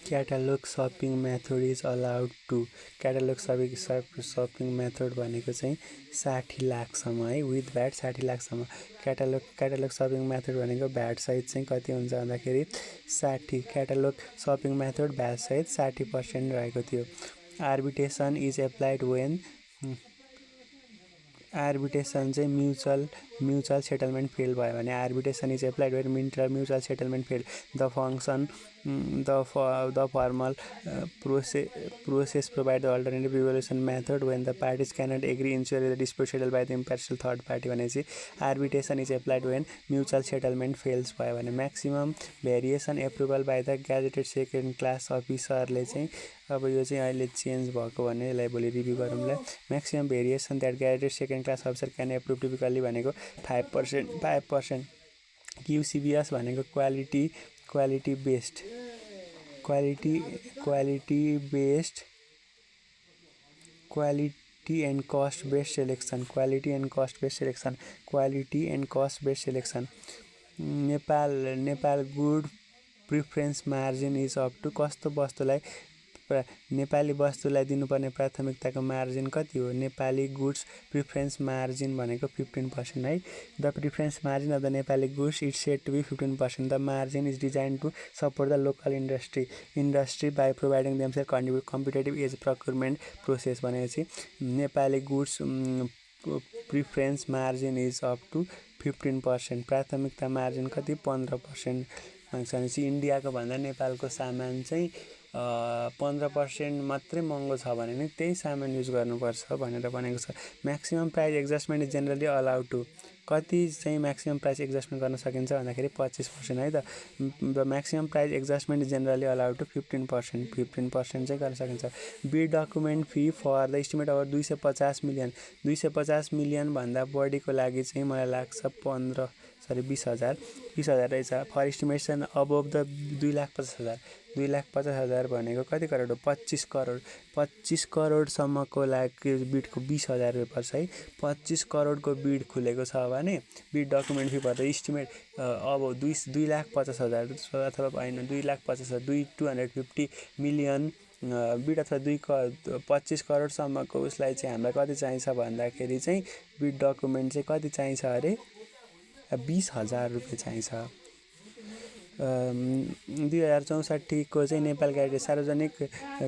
क्याटालग shopping method is allowed to catalogue shopping method भनेको चाहिँ 60 लाखसम्म है विथ भ्याट 60 लाखसम्म क्याटालग सपिङ मेथड भनेको भ्याट सहित चाहिँ कति हुन्छ भन्दाखेरि 60 क्याटालग सपिङ मेथड भ्याट सहित 60% रहेको थियो arbitration is applied when arbitration चाहिँ म्युचुअल सेटलमेन्ट फेल भयो भने arbitration is applied when mutual settlement fail the function the formal process provide the alternative resolution method when the parties cannot agree ensure the dispute settled by the impartial third party भनेपछि arbitration is applied when mutual settlement fails भयो भने maximum variation approval by the gazetted second class officer ले चाहिँ अब यो चाहिँ अहिले change भएको भने यसलाई भोलि रिभ्यू गरौँला maximum variation that gazetted second class officer can approve typically भनेको 5% QCBS भनेको quality based quality and cost based selection Nepal good preference margin is up to कस्तो वस्तुलाई नेपाली वस्तुलाई दिनुपर्ने प्राथमिकताको मार्जिन कति हो नेपाली गुड्स प्रिफरेन्स मार्जिन भनेको 15% है the preference margin of the Nepali goods is said to be 15% the margin is design to support the local industry by providing themselves competitive edge procurement process भनेपछि Nepali goods preference margin is up to 15% प्राथमिकता margin कति 15% भनेपछि इन्डियाको भन्दा नेपालको सामान चाहिँ 15% मात्रै महँगो छ भने नि त्यही सामान युज गर्नुपर्छ भनेर भनेको छ maximum price adjustment is generally allowed to कति चाहिँ म्याक्सिमम प्राइस एडजस्टमेन्ट गर्न सकिन्छ भन्दाखेरि 25% है त the maximum price adjustment is generally allowed to 15% चाहिँ गर्न सकिन्छ bid document fee for the estimate अब 250 मिलियन भन्दा बढीको लागि चाहिँ मलाई लाग्छ 20,000 रहेछ फर इस्टिमेसन अबोभ द 2,50,000 भनेको कति करोड हो 25 करोडसम्मको लागि बिडको 20,000 रुपियाँ पर्छ है 25 करोडको बिड खुलेको छ भने बिड डकुमेन्ट फी पर्दा इस्टिमेट अब 2,50,000 अथवा होइन 2,50,000 250 मिलियन बिड अथवा 25 करोडसम्मको उसलाई चाहिँ हामीलाई कति चाहिन्छ भन्दाखेरि चाहिँ बिड डकुमेन्ट चाहिँ कति चाहिन्छ अरे 20,000 रुपियाँ चाहिन्छ 2064 को चाहिँ नेपाल गाइड सार्वजनिक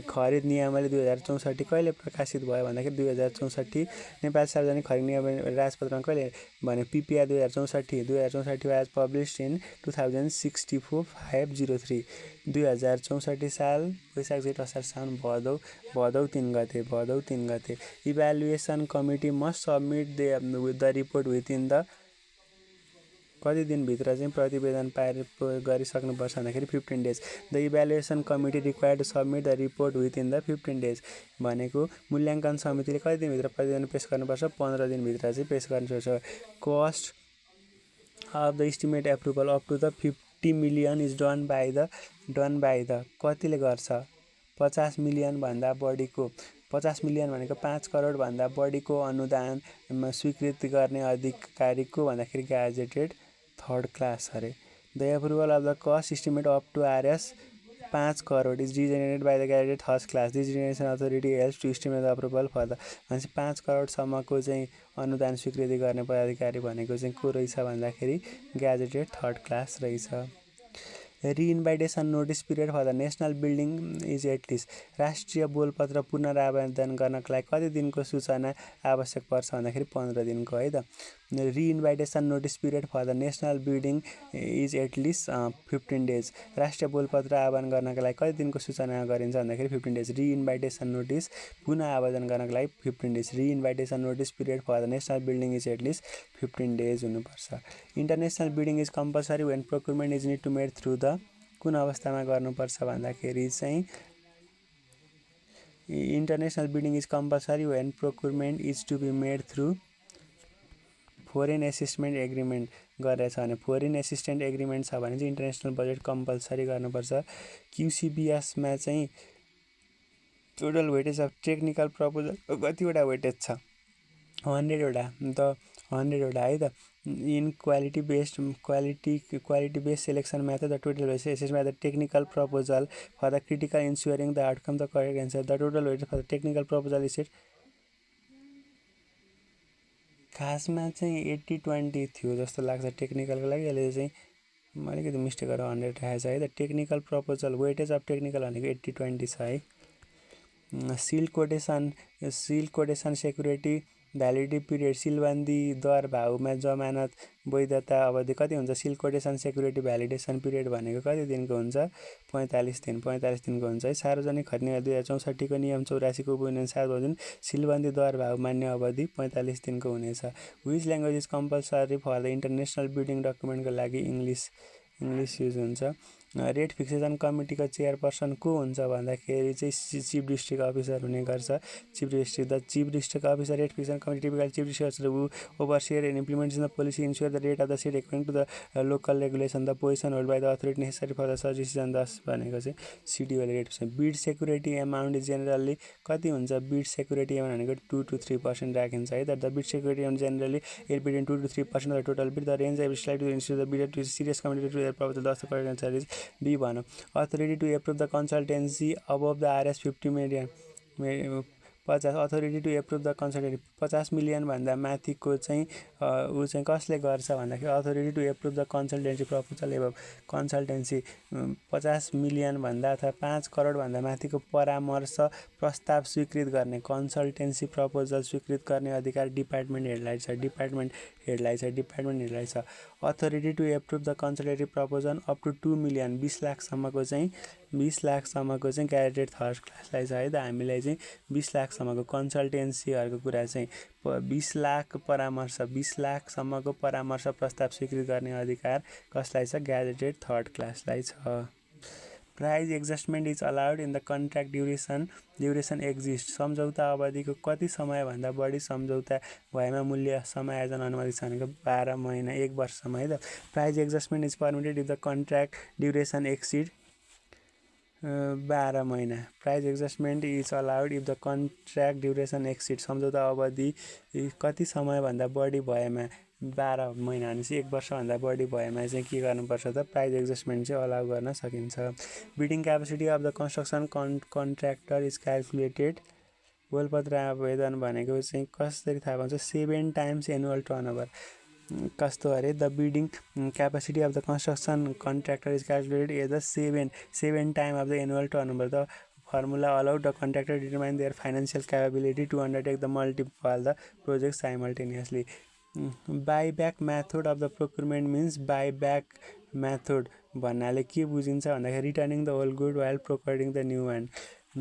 खरिद नियमावली 2064 कहिले प्रकाशित भयो भन्दाखेरि 2064 नेपाल सार्वजनिक खरिद नियमावली राजपत्रमा कहिले भने PPA 2064 वाज पब्लिस्ड इन 2064-503 2064 साल वैशाख जेठ असार साउन भदौ 3 गते evaluation committee must submit the report within the कति दिनभित्र चाहिँ प्रतिवेदन गरिसक्नुपर्छ भन्दाखेरि 15 days the evaluation committee required to submit the report within the 15 days भनेको मूल्याङ्कन समितिले कति दिनभित्र प्रतिवेदन पेश गर्नुपर्छ 15 दिनभित्र चाहिँ पेश गर्नुपर्छ cost of the estimate approval up to the 50 million is done by the कतिले गर्छ 50 मिलियन भन्दा बढीको 50 मिलियन भनेको 5 करोड भन्दा बढीको अनुदानमा स्वीकृति गर्ने अधिकारीको भन्दाखेरि ग्याजेटेड थर्ड क्लास अरे the approval of the cost estimate up to RS 5 crore is designated by the gazetted third class designation authority helps to estimate the approval for the भनेपछि 5 करोडसम्मको चाहिँ अनुदान स्वीकृति गर्ने पदाधिकारी भनेको चाहिँ को रहेछ भन्दाखेरि ग्याजेटेड थर्ड क्लास रहेछ reinvitation notice period for the national building is at least राष्ट्रिय बोलपत्र पुनरावेदन गर्नका लागि कति दिनको सूचना आवश्यक पर्छ भन्दाखेरि 15 दिनको है त reinvitation notice period for the national building is at least 15 days राष्ट्रिय बोलपत्र आह्वान गर्नका लागि कति दिनको सूचना गरिन्छ भन्दाखेरि 15 डेज रिइन्भाइटेसन नोटिस पुनः आवेदन गर्नका लागि 15 days reinvitation notice period for the national building is at least 15 days हुनुपर्छ international building is compulsory when procurement is need to made through the कुन अवस्थामा गर्नुपर्छ भन्दाखेरि चाहिँ international building is compulsory when procurement is to be made through foreign assistant agreement गरेछ भने foreign assistant agreement छ भने चाहिँ इन्टरनेसनल बजेट कम्पलसरी गर्नुपर्छ QCBSमा चाहिँ total weightage of technical proposal कतिवटा वेटेज छ 100 वटा है त In quality based selection method, the total weight assessed by the technical proposal for the critical ensuring the outcome the correct answer. The total weight for the technical proposal is खासमा चाहिँ 80-20 थियो जस्तो लाग्छ टेक्निकलको लागि। अहिले चाहिँ अलिकति मिस्टेक गरेर 100 राखेको छ है। The technical proposal weightage of technical भनेको 80-20 छ है। सिल कोटेसन सेक्युरिटी भ्यालिडिटी पिरियड सिलबन्दी दर भाउमा जमानत वैधता अवधि कति हुन्छ? सिल कोटेसन सेक्युरिटी भ्यालिडेसन पिरियड भनेको कति दिनको हुन्छ? 45 दिन। 45 दिनको हुन्छ है। सार्वजनिक खरिद 2064 को नियम 84 को अनुसार बमोजिम सिलबन्दी दर भाउ मान्य अवधि 45 दिनको हुनेछ। Which language is compulsory for the international bidding डकुमेन्टको लागि? इङ्ग्लिस युज हुन्छ। रेट फिक्सेसन कमिटीको चेयरपर्सन को हुन्छ भन्दाखेरि चाहिँ चिफ डिस्ट्रिक्ट अफिसर हुने गर्छ। The chief district officer rate fixation committee typical chief district who overseer and implementation the policy ensure the rate of the set according to the local regulation the position hold by the authority necessary for the such decision. 10 भनेको चाहिँ सिडिओले rate fixation. Bid security amount generally कति हुन्छ? Bid security amount भनेको 2 to 3% राखिन्छ है। The bid security amount generally between 2 to 3% of the total bid. The range of slide to ensure the bid to serious committee to the proposal. 10 correct answer is B भनौँ। Authority to approve the consultancy above the RS 50 million 50। Authority to approve the consultancy 50 million भन्दा माथिको चाहिँ ऊ चाहिँ कसले गर्छ भन्दाखेरि authority to approve the consultancy proposal above consultancy 50 million भन्दा अथवा 5 करोड भन्दा माथिको परामर्श प्रस्ताव स्वीकृत गर्ने कन्सल्टेन्सी प्रपोजल स्वीकृत गर्ने अधिकार डिपार्टमेन्ट हेडलाई छ। Authority to approve the consultancy proposal up to 2 million 20 लाखसम्मको चाहिँ ग्यारेन्टेड थर्ड क्लासलाई छ है। त हामीलाई चाहिँ 20 लाखसम्मको कन्सल्टेन्सीहरूको कुरा चाहिँ 20 लाखसम्मको परामर्श प्रस्ताव स्वीकृत गर्ने अधिकार कसलाई छ? ग्यारेन्टेड थर्ड क्लासलाई छ। Price adjustment is allowed in the contract duration exist. सम्झौता अवधिको कति समयभन्दा बढी सम्झौता भएमा मूल्य समायोजन अनुमति छ भनेको 12 महिना 1 वर्षसम्म है। त price adjustment is permitted if the contract duration exceed 12 महिना। Price adjustment is allowed if the contract duration exceed. सम्झौता अवधि कति समयभन्दा बढी भएमा 12 महिना भनेपछि 1 वर्षभन्दा बढी भएमा चाहिँ के गर्नुपर्छ त? प्राइस एडजस्टमेन्ट चाहिँ अलाउ गर्न सकिन्छ। Bidding capacity of the construction contractor is calculated. बोलपत्र आवेदन भनेको चाहिँ कसरी थाहा पाउँछ? 7 times एनुअल टर्नओभर। कस्तो अरे? The bidding capacity of the construction contractor is calculated as the 7 time of the annual turnover. The formula allowed the contractor to determine their financial capability to undertake the multiple the projects simultaneously. Buyback method of the procurement means buyback method भन्नाले के बुझिन्छ भन्दाखेरि returning the old good while procuring the new one.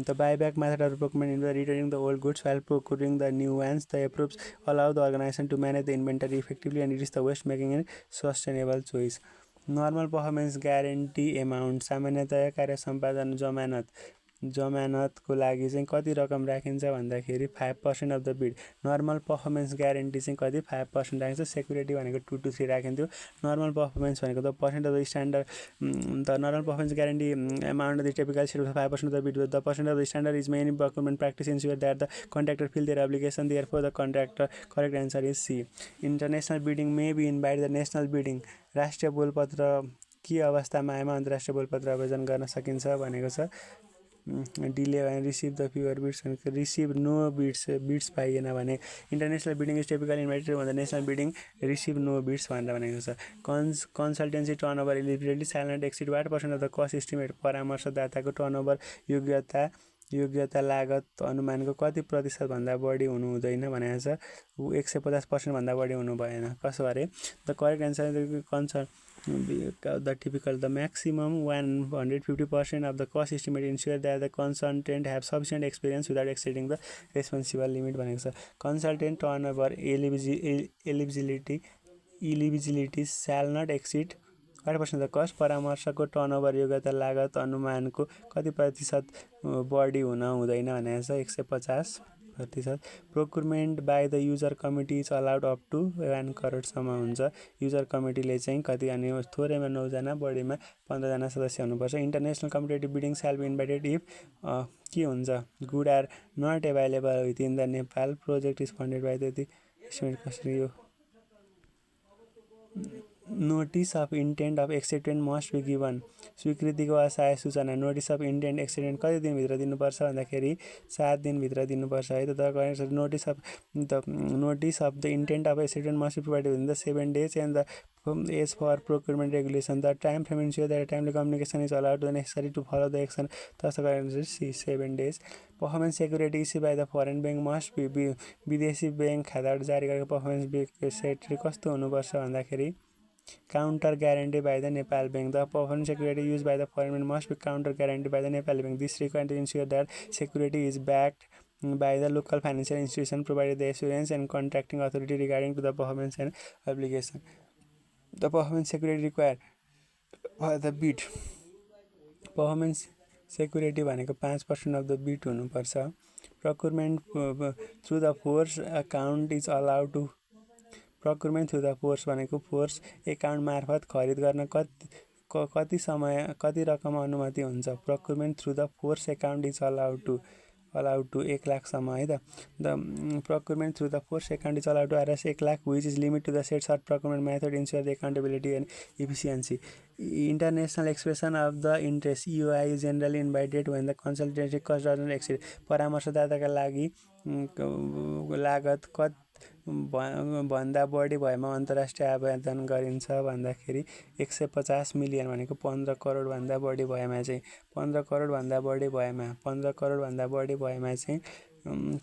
The buyback method of the procurement involves returning the old goods while procuring the new ones. The approach allows the organization to manage the inventory effectively and reduce the waste, making it sustainable choice. Normal performance guarantee amount सामान्यतया कार्य सम्पादन जमानतको लागि चाहिँ कति रकम राखिन्छ भन्दाखेरि 5% of the bid. Normal performance guarantee चाहिँ कति? 5% राखिन्छ। सेक्युरिटी भनेको 2 to 3 राखिन्थ्यो। नर्मल पर्फर्मेन्स भनेको the percent of the standard the normal performance guarantee amount of the typical set 5% of the bid. The percent of the standard is main in procurement practice ensure that the contractor fill their obligation therefore the contractor correct answer is C. International bidding may be invite the national bidding. राष्ट्रिय बोलपत्र के अवस्थामा आएमा अन्तर्राष्ट्रिय बोलपत्र आयोजन गर्न सकिन्छ भनेको छ? Delay receive the fewer bids receive no bids पाइएन भने। International bidding is typical invited भन्दा national bidding receive no bids भनेर भनेको छ। Consultancy turnover eligibility shall not exceed what percent of the cost estimate. परामर्शदाताको टर्नओभर योग्यता लागत अनुमानको कति प्रतिशतभन्दा बढी हुनु हुँदैन भनेको छ? 150% भन्दा बढी हुनु भएन। कसो अरे? The correct answer the typical the maximum 150% of the cost estimate ensure that the consultant have sufficient experience without exceeding the responsible limit भनेको छ। consultant turnover eligibility shall not exceed 8% of the cost। परामर्शको turnover योग्यता लागत अनुमानको कति प्रतिशत बढी हुन हुँदैन भनेको छ? 150%। Procurement by the user committee is allowed up to 1 करोडसम्म हुन्छ। युजर कमिटीले चाहिँ कति अनि थोरैमा 9 जना बढीमा 15 जना सदस्य हुनुपर्छ। International competitive bidding shall be invited if के हुन्छ? Good are not available within the Nepal project is funded by त्यति एस्टिमेट कसरी? यो notice of intent of acceptance must be given. स्वीकृतिको असहाय सूचना नोटिस अफ इन्टेन्ट एक्सेप्टेन्स कति दिनभित्र दिनुपर्छ भन्दाखेरि 7 दिनभित्र दिनुपर्छ है त। Notice of the intent of acceptance must be provided within the 7 days and the as for procurement regulation the time frame ensure that a timely communication is allowed to necessary to follow the action thus the 7 days। Performance security issue by the foreign bank must be विदेशी bank खाताबाट जारी गरेको performance security कस्तो हुनुपर्छ भन्दाखेरि counter guarantee by the Nepal bank. The performance security use by the foreign bank must be counter guarantee by the Nepal bank. This required to ensure that security is backed by the local financial institution provided the assurance and contracting authority regarding to the performance and obligation। The performance security required for the bid। performance security भनेको 5% of the bid हुनुपर्छ। procurement through the force account is allowed to। procurement through the force भनेको force account मार्फत खरिद गर्न कति समय कति रकम अनुमति हुन्छ। procurement through the force account is allowed to 1 लाखसम्म है त। The procurement through the force account is allowed to arrest 1 lakh which is limit to the set short procurement method ensure the accountability and efficiency। International expression of the interest EOI is generally invited when the consultancy cost does not exceed। परामर्शदाताका लागि लागत भन्दा बढी भएमा अन्तर्राष्ट्रिय आवेदन गरिन्छ भन्दाखेरि 150 million भनेको 15 करोडभन्दा बढी भएमा चाहिँ 15 करोडभन्दा बढी भएमा चाहिँ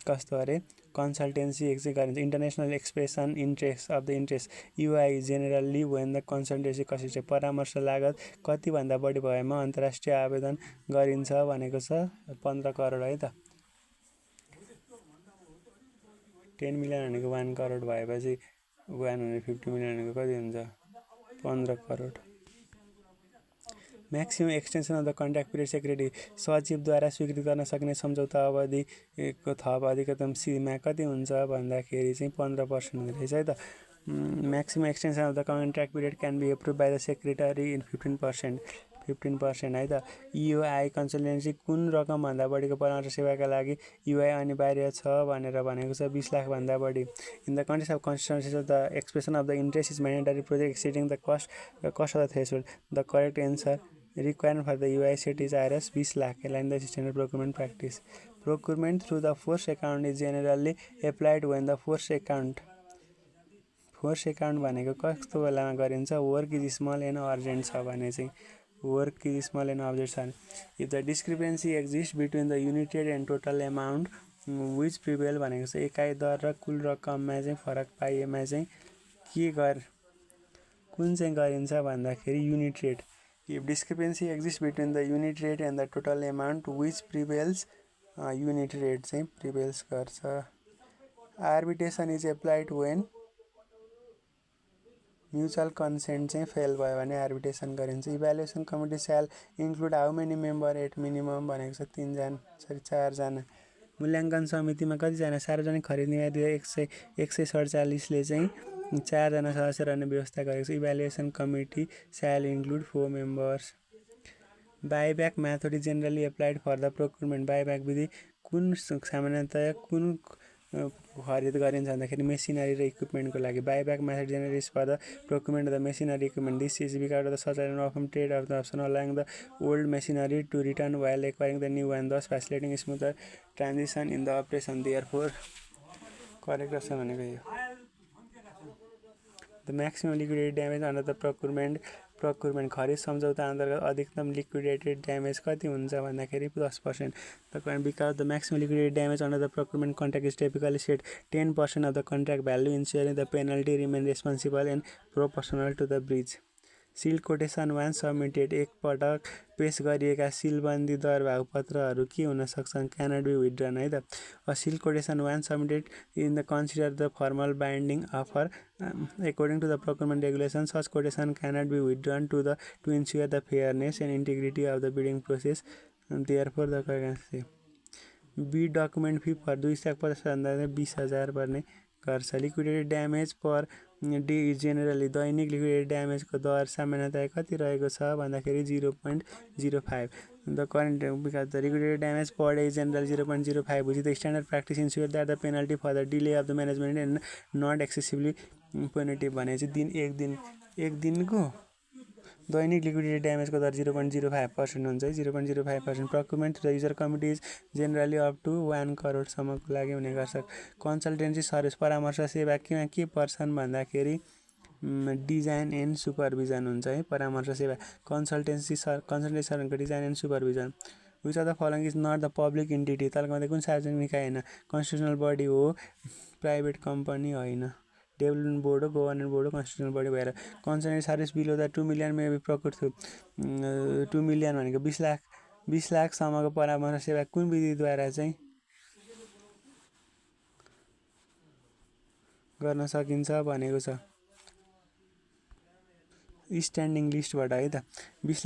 कस्तो अरे कन्सल्टेन्सी एक्जिट गरिन्छ। International expression interest of the interest UI generally when the consultancy cost परामर्श लागत कतिभन्दा बढी भएमा अन्तर्राष्ट्रिय आवेदन गरिन्छ भनेको छ 15 करोड है त। 10 मिलियन भनेको 1 करोड भएपछि 150 मिलियन भनेको कति हुन्छ 15 crore. Maximum extension of the contract period security सचिवद्वारा स्वीकृत गर्न सक्ने सम्झौता अवधिको थप अधिकतम सीमा कति हुन्छ भन्दाखेरि चाहिँ 15% हुँदो रहेछ है त। Maximum extension of the contract period can be approve by the secretary in 15% है त। युआई कन्सल्टेन्सी कुन रकमभन्दा बढीको परामर्श सेवाका लागि युआई अनिवार्य छ भनेर भनेको छ 20 लाखभन्दा बढी। In the context of consultancy of the expression of the interest is mandatory project exceeding the cost of the threshold. The correct answer requirement for the UI set is IRS 20 lakh align the standard procurement practice। Procurement through the force account is generally applied when the force account भनेको कस्तो बेलामा गरिन्छ work is small and urgent छ भने चाहिँ work is small and urgent छ। If the discrepancy exist between the unit rate and total amount which prevail भनेको चाहिँ एकाइ दर र कुल रकममा चाहिँ फरक पाइएमा चाहिँ कुन चाहिँ गरिन्छ भन्दाखेरि unit rate. If discrepancy exists between the unit rate and the total amount which prevails unit rate चाहिँ prevails गर्छ। Arbitration is applied when mutual consent चाहिँ फेल भयो भने arbitration गरिन्छ। Evaluation committee shall include how many member at minimum भनेको छ 4 जना। मूल्याङ्कन समितिमा कतिजना सार्वजनिक खरिद नियम 147 ले चाहिँ 4 जना सदस्य रहने व्यवस्था गरेको छ। Evaluation committee shall include 4 members. Buyback method is generally applied for the procurement. Buyback विधि कुन सामान्यतया कुन खरिद गरिन्छ भन्दाखेरि मेसिनरी र इक्विपमेन्टको लागि। Buyback method generally for the procurement the machinery equipment. This is because the such and of trade of the option allowing the old machinery to return while acquiring the new one thus facilitating smooth transition in the operation. Therefore correct छ भनेको यो। The maximum liquidated damage under the procurement खरिद सम्झौता अन्तर्गत अधिकतम liquidated damage कति हुन्छ भन्दाखेरि 10%। Because the maximum liquidated damage under the procurement contract is typically set 10% of the contract value ensuring the penalty remain responsible and proportional to the breach। Seal quotation one submitted एक पटक पेश गरिएका सिलबन्दी दर भागपत्रहरू के हुन सक्छन् क्यानट बी विथड्रन है त। Seal quotation one submitted in the consider the formal binding offer according to the procurement regulations such quotation cannot be withdrawn to ensure the fairness and integrity of the bidding process and therefore the currency। bid document fee for 250,000 20,000 पर्ने गर्छ। Liquidated damage per day is generally दैनिक liquidated ड्यामेजको दर सामान्यतया कति रहेको छ भन्दाखेरि 0.05। The current because the liquidated damage per day is generally 0.05 which the standard practice ensure that the penalty for the delay of the management and not excessively penalty भने चाहिँ एक दिन एक दिनको दैनिक लिक्विडिटी ड्यामेजको दर 0.05% हुन्छ है। 0.05% procurement the user committee is generally up to 1 करोडसम्मको लागि हुने गर्छ। कन्सल्टेन्सी सर्भिस परामर्श सेवा के पर्छन् भन्दाखेरि डिजाइन एन्ड सुपरभिजन हुन्छ है। परामर्श सेवा कन्सल्टेन्सी सर्भिसको design and supervision. Which of the following is not the public entity, तलमध्ये कुन सार्वजनिक निकाय होइन? कन्स्टिट्युसनल बडी हो, प्राइभेट कम्पनी होइन। डेभलपमेन्ट बोर्ड हो, गभर्नेन्ट बोर्ड हो, कन्स्टिट्युसनल बडी भएर। Consultancy service below the 2 million may be procured through 2 million भनेको 20 लाखसम्मको परामर्श सेवा कुन विधिद्वारा चाहिँ गर्न सकिन्छ भनेको छ? स्ट्यान्डिङ लिस्टबाट है त। 20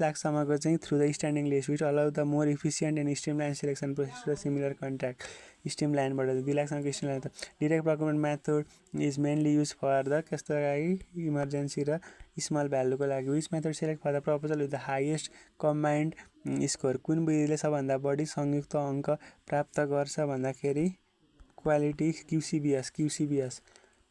लाखसम्मको चाहिँ through the standing list which allow the more efficient and streamline selection process र सिमिलर कन्ट्याक्ट। स्ट्रिमलाइनबाट 2 लाखसम्मको स्ट्रिमलाइन त। Direct procurement method is mainly use for the कस्तो लागि? इमर्जेन्सी र स्मल भ्यालुको लागि। Which method select for the proposal with the highest combined score, कुन विधिले सबभन्दा बढी संयुक्त अङ्क प्राप्त गर्छ भन्दाखेरि quality QCBS.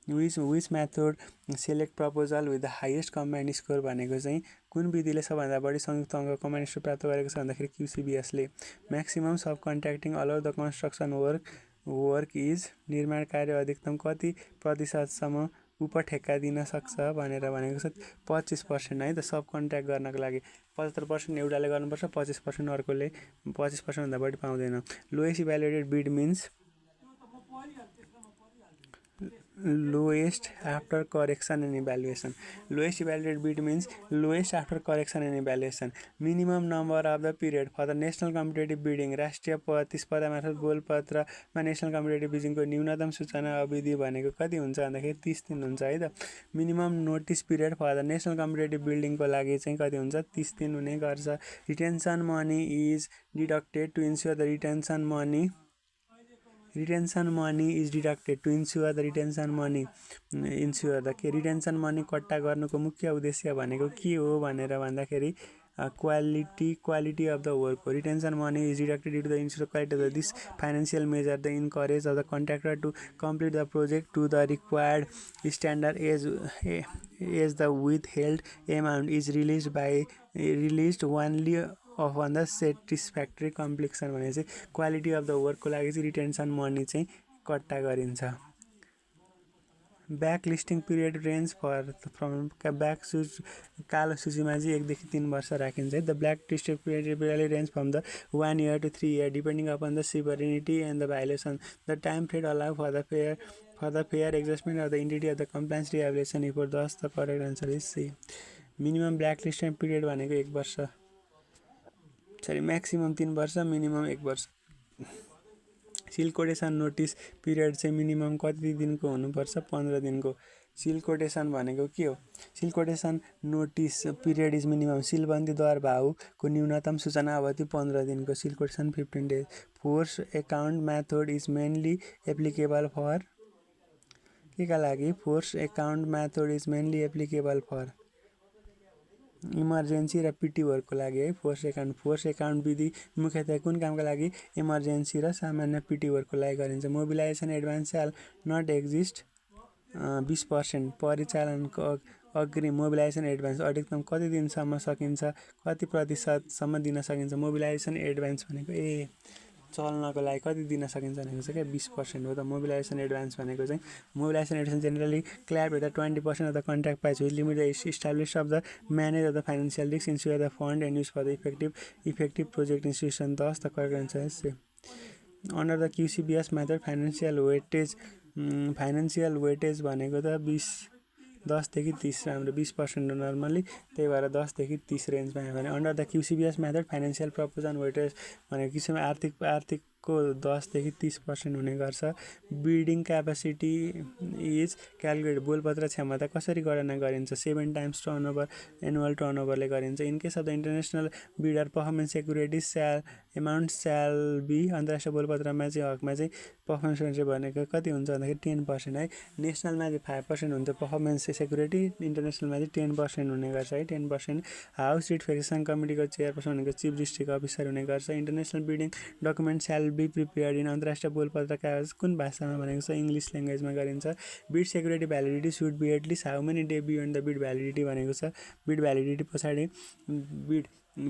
Which method select proposal with the highest combined score भनेको चाहिँ कुन विधिले सबभन्दा बढी संयुक्त अङ्क कम्बाइन्ड स्कोर प्राप्त गरेको छ भन्दाखेरि क्युसिबिएसले। Maximum subcontracting allow the construction work is, निर्माण कार्य अधिकतम कति प्रतिशतसम्म उपठेक्का दिन सक्छ भनेर भनेको छ? 25% है त। सब कन्ट्र्याक्ट गर्नको लागि 75% एउटाले गर्नुपर्छ, 25% अर्कोले, 25% भन्दा बढी पाउँदैन। Lowest evaluated bid means lowest after correction and evaluation. Lowest evaluated bid means lowest after correction and evaluation. Minimum number of the period for the national competitive bidding. राष्ट्रिय प्रतिस्पर्धा मार्फत बोलपत्रमा नेसनल कम्पिटेटिभ बिडिङको न्यूनतम सूचना अवधि भनेको कति हुन्छ भन्दाखेरि 30 दिन हुन्छ है त। Minimum notice period for the national competitive बिल्डिङको लागि चाहिँ कति हुन्छ? 30 दिन हुने गर्छ। Retention money is deducted to ensure the retention money is deducted to ensure the retention money कट्टा गर्नुको मुख्य उद्देश्य भनेको के हो भनेर भन्दाखेरि क्वालिटी अफ द वर्क हो। Retention money is deducted due to the ensure quality of this financial measure the encourage of the contractor to complete the project to the required standard as the withheld amount is released only on the satisfactory completion भने चाहिँ quality of the वर्कको लागि चाहिँ retention money चाहिँ कट्टा गरिन्छ। Back listing period range for from कालो सूचीमा चाहिँ 1 देखि 3 वर्ष राखिन्छ है। The black listing period range from the 1 year to 3 years depending upon the severity and the violation. The time frame allow for the fair adjustment of the entity of the compliance rehabilitation report. Thus the correct answer is C. Minimum black listing period भनेको 1 वर्ष, maximum 3 वर्ष, minimum 1 वर्ष। सिल quotation notice period चाहिँ minimum कति दिनको हुनुपर्छ? 15 दिनको। Seal quotation भनेको के हो? Seal quotation notice period is minimum. सिलबन्दी दर भाउको न्यूनतम सूचना अवधि 15 दिनको। Seal quotation 15 days। Force account method is mainly applicable for के का लागि? Force account method is mainly applicable for emergency र पिटी वर्कको लागि है। फोर्स एकाउन्ट विधि मुख्यतया कुन कामका लागि? इमर्जेन्सी र सामान्य पिटी वर्कको लागि गरिन्छ। मोबिलाइजेसन एडभान्स स्याल नट एक्जिस्ट 20%। परिचालनको अग्रिम मोबिलाइजेसन एडभान्स अधिकतम कति दिनसम्म सकिन्छ? कति प्रतिशतसम्म दिन सकिन्छ? मोबिलाइजेसन एडभान्स भनेको चल्नको लागि कति दिन सकिन्छ भनेको चाहिँ 20% हो त। मोबिलाइजेसन एडभान्स भनेको चाहिँ mobilisation advance generally clap with the 20% of the contract price with limit the establish of the manage of the financial risk ensure the fund and use for the effective project institution. Thus the correct answer is under the QCBS method financial weightage भनेको त 10 देखि 30 राम्रो 20% हो normally, त्यही भएर 10 देखि 30 रेन्जमा आयो भने under the QCBS method financial proposal weightage भनेको किसिममा आर्थिकको 10 देखि 30% हुने गर्छ। Bidding capacity is calculate. बोलपत्र क्षमता कसरी गणना गरिन्छ? 7 times टर्नओभर, एनुअल टर्नओभरले गरिन्छ। In case of the international bidder performance security amount स्याल बी। अन्तर्राष्ट्रिय बोलपत्रमा चाहिँ हकमा चाहिँ पर्फर्मेन्स भनेको कति हुन्छ भन्दाखेरि 10% है। नेसनलमा चाहिँ 5% हुन्छ पर्फर्मेन्स सेक्युरिटी, इन्टरनेसनलमा चाहिँ 10% हुने गर्छ है। 10%। हाउस रिट फिक्सेसन कमिटीको चेयरपर्सन भनेको चिफ डिस्ट्रिक्ट अफिसर हुने गर्छ। इन्टरनेसनल बिडिङ डकुमेन्ट स्याल बी प्रिपेयर्ड इन अन्तर्राष्ट्रिय बोलपत्र कागज कुन भाषामा भनेको छ इङ्ग्लिस ल्याङ्ग्वेजमा गरिन्छ bid security validity should be at least how many day beyond the bid validity भनेको छ बिड भ्यालिडिटी पछाडि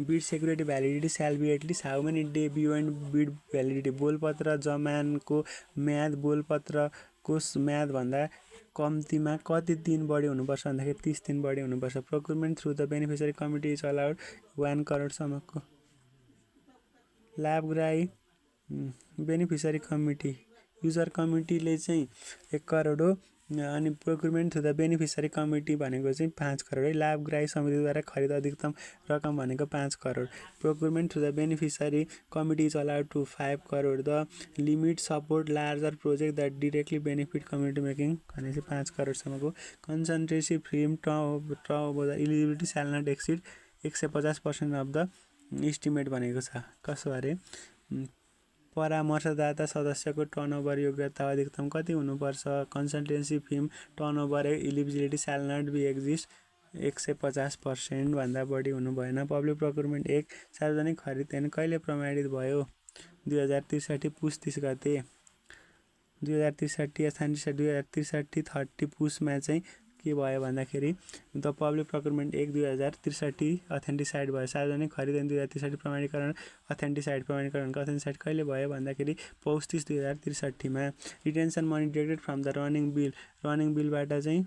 bid security validity shall be at least how many day beyond bid validity बोलपत्र जमानको म्याद बोलपत्रको म्यादभन्दा कम्तीमा कति दिन बढी हुनुपर्छ भन्दाखेरि 30 दिन बढी हुनुपर्छ procurement through the beneficiary committee is allowed 1 करोडसम्मको लाभग्राही बेनिफिसियरी कमिटी युजर कमिटीले चाहिँ 1 करोड हो अनि procurement through the beneficiary committee भनेको चाहिँ 5 करोड है लाभग्राही समितिद्वारा खरिद अधिकतम रकम भनेको 5 crore procurement through the beneficiary committee is allowed to 5 crore the limit support larger project that directly benefit community making भनेपछि 5 करोडसम्मको consultancy firm eligibility shall not exceed 150% of the estimate भनेको छ कसो अरे परामर्शदाता सदस्यको टर्नओभर योग्यता अधिकतम कति हुनुपर्छ consultancy फिम turnover eligibility shall not be exist 150% भन्दा बढी हुनु भएन पब्लिक प्रोक्युरमेन्ट 1 सार्वजनिक खरिद ऐन कहिले प्रमाणित भयो 2063 पुस 30 गते 2063 30 पुसमा चाहिँ के भयो भन्दाखेरि द पब्लिक प्रोक्युरमेन्ट 1 2063 अथेन्टिसाइड भयो सार्वजनिक खरिद ऐन 2063 प्रमाणीकरण प्रमाणीकरणको अथेन्टिसाइड कहिले भयो भन्दाखेरि पौष 30 2063 मा retention money deducted from the running बिलबाट चाहिँ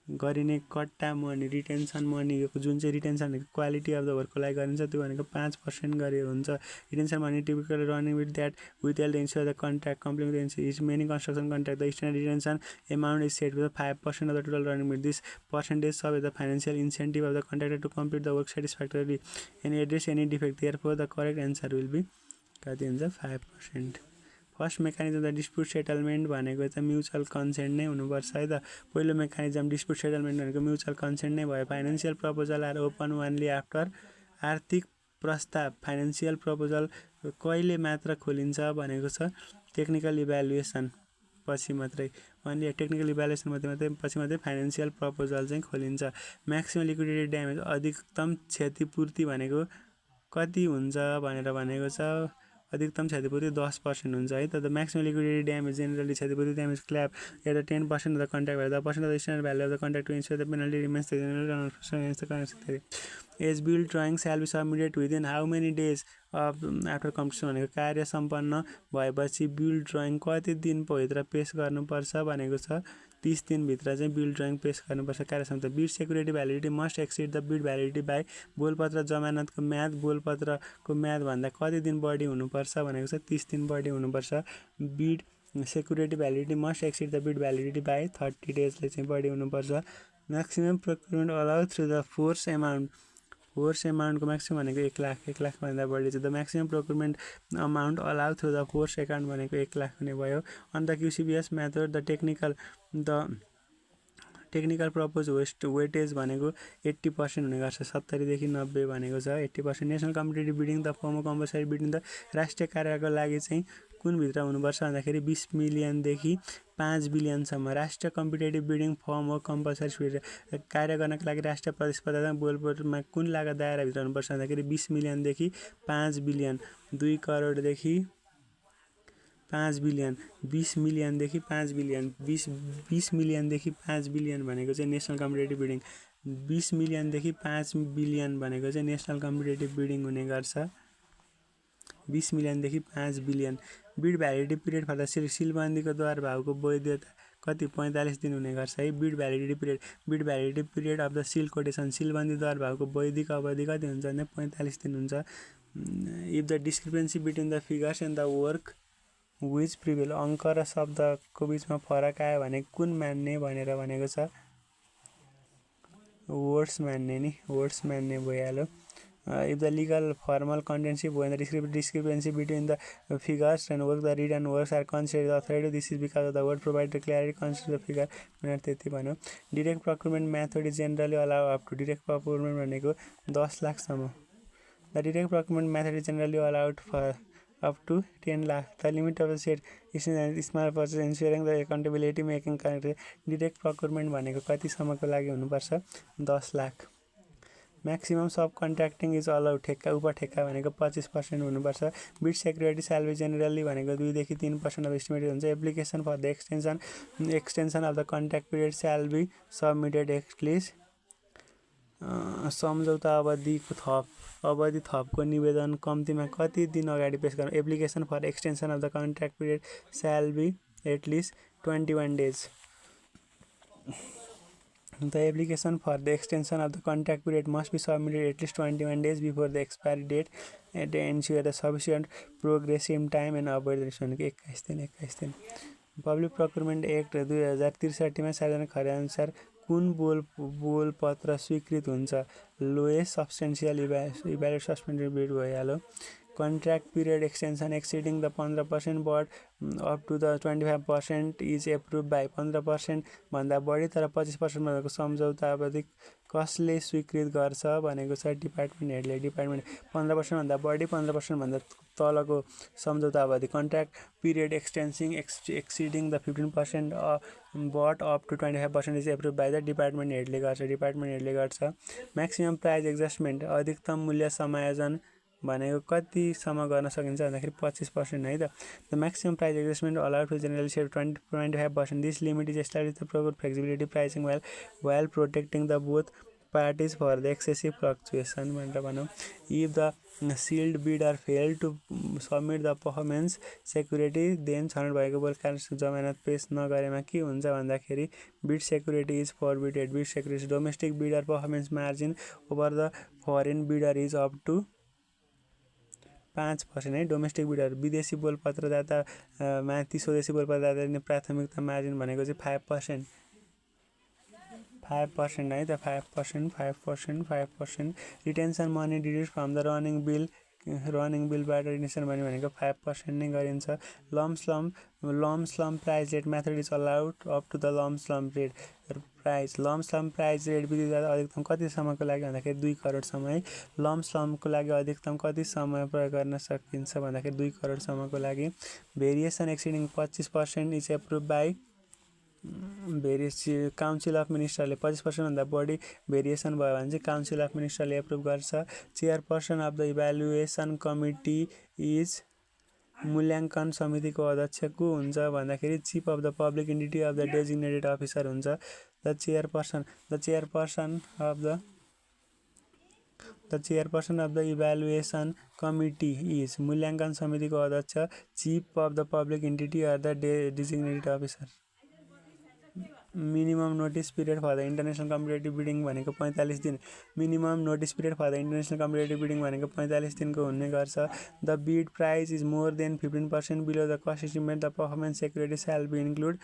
गरिने कट्टा मनी रिटेन्सन मनी जुन चाहिँ रिटेन्सन क्वालिटी अफ द वर्कको लागि गरिन्छ त्यो भनेको 5% गरेर हुन्छ retention money typical running with that with L ensure the contract complement is many construction contract the standard retention amount is set with 5% of the total running with this percentage sub the financial incentive of the contractor to complete the work satisfactorily any address any defect therefore the correct answer will be कति हुन्छ 5%। First mechanism the dispute settlement भनेको चाहिँ mutual consent नै हुनुपर्छ है त पहिलो mechanism dispute settlement भनेको म्युचुअल कन्सेन्ट नै भयो financial proposal are open only after आर्थिक प्रस्ताव फाइनेन्सियल प्रपोजल कहिले मात्र खोलिन्छ भनेको छ टेक्निकल इभ्यालुएसन पछि मात्रै अनि टेक्निकल इभ्यालुएसन मात्रै पछि मात्रै फाइनेन्सियल प्रपोजल चाहिँ खोलिन्छ म्याक्सिमम लिक्विडिटी ड्यामेज अधिकतम क्षतिपूर्ति भनेको कति हुन्छ भनेर भनेको छ अधिकतम क्षतिपूर्ति 10% हुन्छ है त म्याक्सिमम लिक्विडिटी ड्यामेज जेनरली क्षतिपूर्ति ड्यामेज क्ल्याब या त 10% of the contract value the percent of the standard value of the contract to ensure the penalty remains as bill drawing shall be submitted within how many days after completion भनेको कार्य सम्पन्न भएपछि bill drawing कति दिनभित्र पेश गर्नुपर्छ भनेको छ 30 दिनभित्र चाहिँ बिल ड्रइङ पेश गर्नुपर्छ कार्यसम्म bid security validity must exceed the bid validity by बोलपत्र जमानतको म्याद बोलपत्रको म्यादभन्दा कति दिन बढी हुनुपर्छ भनेको छ 30 दिन बढी हुनुपर्छ bid security validity must exceed the bid validity by 30 डेजले चाहिँ बढी हुनुपर्छ maximum procurement allow through the force एमाउन्टको म्याक्सिमम भनेको 1 लाख भन्दा बढी छ the maximum procurement amount allow through the force account भनेको 1 लाख हुने भयो on the QCBS method the technical propose weightage भनेको 80% हुने गर्छ 70 देखि 90 भनेको छ 80% national competitive bidding the form compulsory bidding the राष्ट्रिय कार्यको लागि चाहिँ कुन भित्र हुनुपर्छ भन्दाखेरि 20 मिलियनदेखि 5 बिलियनसम्म राष्ट्रिय कम्पिटिटिभ बिडिङ फर्म हो कम्पलसरी कार्य गर्नको लागि राष्ट्रिय प्रतिस्पर्धा बोलपत्रमा कुन लागत दायराभित्र हुनुपर्छ भन्दाखेरि 20 मिलियनदेखि 5 बिलियन 2 करोडदेखि 5 बिलियन 20 मिलियनदेखि 5 बिलियन 20 मिलियनदेखि 5 बिलियन भनेको चाहिँ नेसनल कम्पिटिटिभ बिडिङ 20 मिलियनदेखि 5 बिलियन भनेको चाहिँ नेसनल कम्पिटिटिभ बिडिङ हुने गर्छ 20 मिलियनदेखि 5 billion bid validity period for the सिलबन्दीको द्वार भावको वैधता कति 45 दिन हुने गर्छ है bid validity period of the seal quotation सिलबन्दी द्वार भावको वैधिक अवधि कति हुन्छ भने 45 दिन हुन्छ if the discrepancy between the figures and the work which prevail अङ्क र शब्दको बिचमा फरक आयो भने कुन मान्ने भनेर भनेको छ वर्ड्स मान्ने भइहाल्यो if the legal formal contention when the discrepancy between the figures and work the read and works are considered authority this is because of the word provide the clarity consider the figure त्यति भन्यो direct procurement method is generally allow up to direct procurement भनेको 10 लाखसम्म the direct procurement method is generally allowed for up to 10 lakh the limit of the set is small purchase ensuring the accountability making direct procurement भनेको कति सम्मको लागि हुनुपर्छ 10 lakh maximum subcontracting is allowed ठेक्का उपठेक्का भनेको 25% हुनुपर्छ। बिड सेक्युरिटी स्यालेरी जेनरली भनेको 2 देखि 3% अफ एस्टिमेटेड हुन्छ। Application for the extension of the contract period shall be submitted at least सम्झौता अवधि थपको निवेदन कम्तीमा कति दिन अगाडि पेश गर्नु। Application for extension of the contract period shall be at least 21 days. The application for the extension of the contract period must be submitted at least 21 days before the expiry date and ensure the sufficient progressive time and avoid the 21 दिन। Public procurement act 2063 मा सार्वजनिक खर्च अनुसार कुन बोलपत्र स्वीकृत हुन्छ। Lowest substantial evaluate suspended bid भइहाल्यो। Contract period extension exceeding the 15% but up to the 25% is approved by 15% भन्दा बढी तर 25% भनेको सम्झौता अवधि कसले स्वीकृत गर्छ भनेको छ डिपार्टमेन्ट हेडले। डिपार्टमेन्ट 15% भन्दा बढी 15% भन्दा तलको सम्झौता अवधि contract period exceeding the 15% but up to 25% is approve by the department हेडले गर्छ। डिपार्टमेन्ट हेडले गर्छ। म्याक्सिमम प्राइस एडजस्टमेन्ट अधिकतम मूल्य समायोजन भनेको कतिसम्म गर्न सकिन्छ भन्दाखेरि 25% है त। The maximum price adjustment allowed to generally save 25%। This limit is establish the proper flexibility pricing while protecting the both parties for the excessive fluctuation भनेर भनौँ। If the sealed bidder fail to submit the performance security then छनौट भएको बोलकार जमानत पेश नगरेमा के हुन्छ भन्दाखेरि bid security is forfeited. Bid security domestic bidder performance margin over the foreign bidder is up to 5% है। डोमेस्टिक बिडर विदेशी बोलपत्रदाता माथि स्वदेशी बोलपत्रदाताले प्राथमिकता मार्जिन भनेको चाहिँ 5% है त। 5%। Retention money deduce from the running बिलबाट रिटेन्सन मनी भनेको 5% नै गरिन्छ। Lump sum price rate method is allowed up to the lump sum rate price. Lump sum price rate विधिद्वारा अधिकतम कति समयको लागि भन्दाखेरि 2 करोडसम्म है। लम्सलमको लागि अधिकतम कति समय प्रयोग गर्न सकिन्छ भन्दाखेरि 2 करोडसम्मको लागि। Variation exceeding 25% is approve by council of मिनिस्टरले। 25% भन्दा बढी भेरिएसन भयो भने चाहिँ काउन्सिल अफ मिनिस्टरले एप्रुभ गर्छ। Chairperson of the evaluation committee is मूल्याङ्कन समितिको अध्यक्ष को हुन्छ भन्दाखेरि chief of the public entity of the designated officer हुन्छ। The chairperson of the evaluation committee is मूल्याङ्कन समितिको अध्यक्ष chief of the public entity of the designated officer. Minimum notice period for the international competitive bidding भनेको 45 दिन। Minimum notice period for the international competitive bidding भनेको 45 दिनको हुने गर्छ। The bid price is more than 15% below the cost estimate the performance security shall be include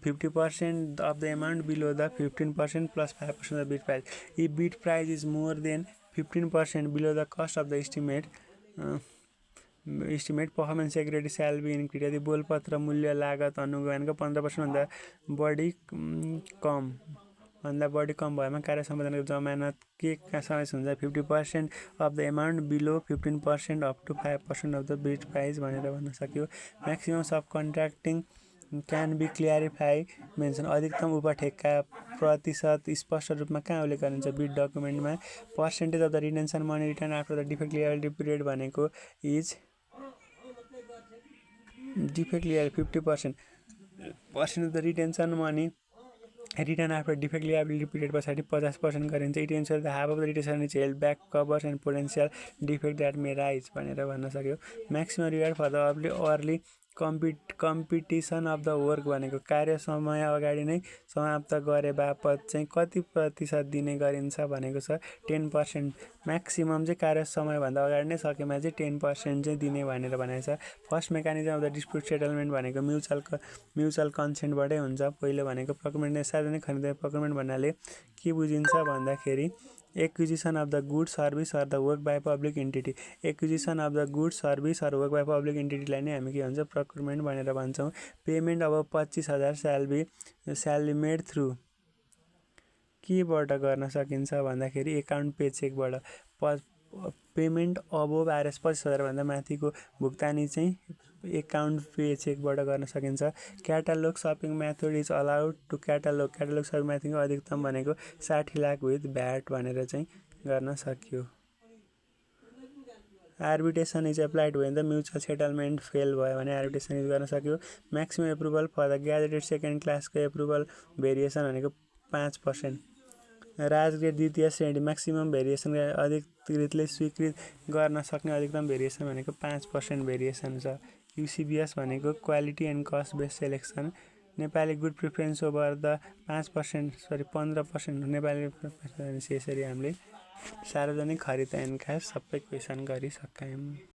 50% of the amount below the 15% plus 5% of the bid price. If bid price is more than 15% below the cost of the estimate performance security shall be include. यदि बोलपत्र मूल्य लागत अनुगमनको 15% भन्दा बढी कम भएमा कार्य सम्पादनको जमानत के समावेश हुन्छ। 50% of the amount below 15% up to 5% of the bid price भनेर भन्न सक्यो। Maximum subcontracting can be clarify mention. अधिकतम उपठेक्का प्रतिशत स्पष्ट रूपमा कहाँ उल्लेख गरिन्छ बिड डकुमेन्टमा। Percentage of the retention money return after the defect liability period भनेको is defect liability 50%। Percent of the retention money return after defect liability period पछाडि 50% गरिन्छ। It ensure the half of the retention is held back covers and potential defect that may rise भनेर भन्न सक्यो। Maximum reward for the early competition of the work भनेको कार्य समय अगाडि नै समाप्त गरे बापत चाहिँ कति प्रतिशत दिने गरिन्छ भनेको छ 10%। म्याक्सिमम चाहिँ कार्य समयभन्दा अगाडि नै सकेमा चाहिँ 10% चाहिँ दिने भनेर भनेको छ। First mechanism of the dispute settlement भनेको म्युचुअल कन्सेन्टबाटै हुन्छ। पहिलो भनेको प्रोक्युरमेन्ट सार्वजनिक खरिद प्रोक्युरमेन्ट भन्नाले के बुझिन्छ भन्दाखेरि acquisition of the good service or the work by public entity. Acquisition of the good service or work by public एन्टिटीलाई नै हामी के भन्छ प्रोक्युरमेन्ट भनेर भन्छौँ। पेमेन्ट अब 25,000 स्याल मेड थ्रु केबाट गर्न सकिन्छ भन्दाखेरि एकाउन्ट पे चेकबाट। पेमेन्ट अब आरएस 25,000 भन्दा माथिको भुक्तानी चाहिँ एकाउन्ट पे चेकबाट गर्न सकिन्छ। Catalogue shopping method is allowed to catalogue shopping मेथडको अधिकतम भनेको 60 लाख विथ भ्याट भनेर चाहिँ गर्न सकियो। Arbitration is applied when the mutual settlement fail भयो भने आर्बिट्रेसन युज गर्न सक्यो। Maximum approval for the gazetted second क्लासको एप्रुभल भेरिएसन भनेको 5%। राजग्रेड द्वितीय श्रेणी म्याक्सिमम भेरिएसन अधिकृतले स्वीकृत गर्न सक्ने अधिकतम भेरिएसन भनेको 5% भेरिएसन छ। युसिबिएस भनेको quality and cost based selection. Nepali good preference over the 15% Nepali यसरी हामीले सार्वजनिक खरिद ऐनका सबै क्वेसन गरिसक्यौँ।